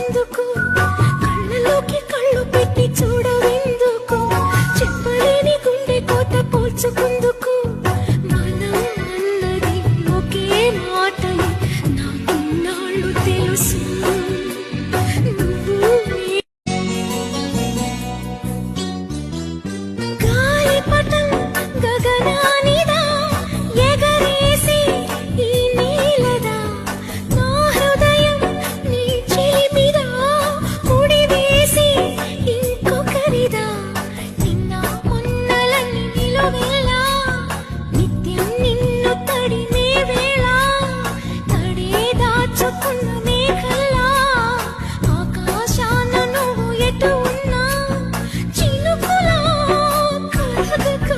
దాచుకుందుకు కళ్ళలోకి కళ్ళు పెట్టి చూడవెందుకు చెప్పలేని గుండె కోత పోల్చుకుందుకు మనం అన్నది ఒకే మాటని నాకిన్నాళ్ళు తెలుసు గాలిపటం గగనానిదా ఎగరేసి ఈ నీలదా నా హృదయం నీ చెలిమిదా ముడివేసి ఇంకొకరిదా నిన్న మొన్నలన్నీ నిలువెల్లా నిత్యం నిన్ను తడిమే వేళ తడే దాచుకున్న మేఘల్లా ఆకాశాన నువ్వు ఎటు ఉన్నా చినుకులా కలగక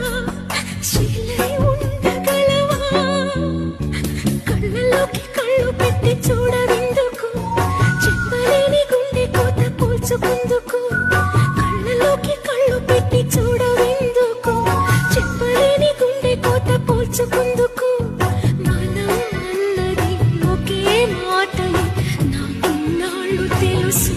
శిలై ఉండగలవా కళ్ళలోకి కళ్ళు పెట్టి చూడవెందుకు చెప్పలేని గుండె కోత పోల్చుకుందుకు కళ్ళలోకి కళ్ళు పెట్టి చూడవెందుకు చెప్పలేని గుండె కోత పోల్చుకుందుకు మనం అన్నది ఒకే మాటని నాకిన్నాళ్ళు తెలుసు